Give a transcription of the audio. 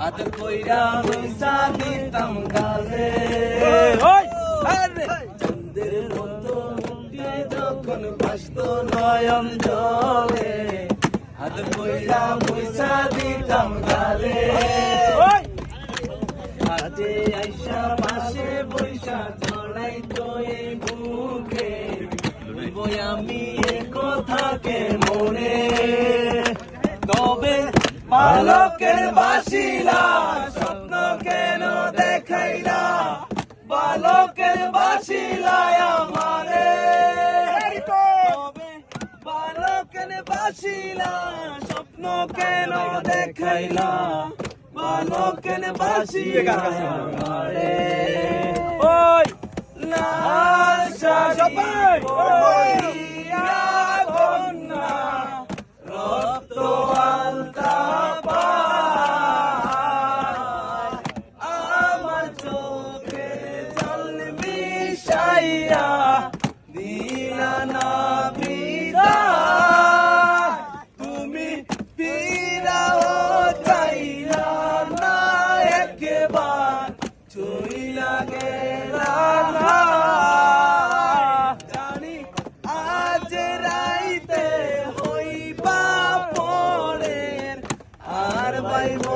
হাত কইরা মুইসা দিতাম গালে চন্দ্রের মতো মুখে যখন ভাসতো নয়ন জলে হাত কইরা মুইসা দিতাম গালে হাতে আইসা পাশে বৈশা ছড়াই তো এই বুকে বই আমি এ কথাকে মনে তবে বালকের বাসিলা স্বপ্ন কেন দেখাইলা বালকের বাসিলা আমারে তবে বালকের বাসিলা স্বপ্ন কেন দেখাইলা বালকের বাসিলা আমারে ওই লাশা সবাই ওইয়া গন্না রক্ত আলতা পায় আমার চোখে জল মিশাইয়া দিলা না বিদায় তুমি ফিরাও চাইলা না একবার চইলা গেলা না জানি আজ রাইতে হইবা পরের আর বাইব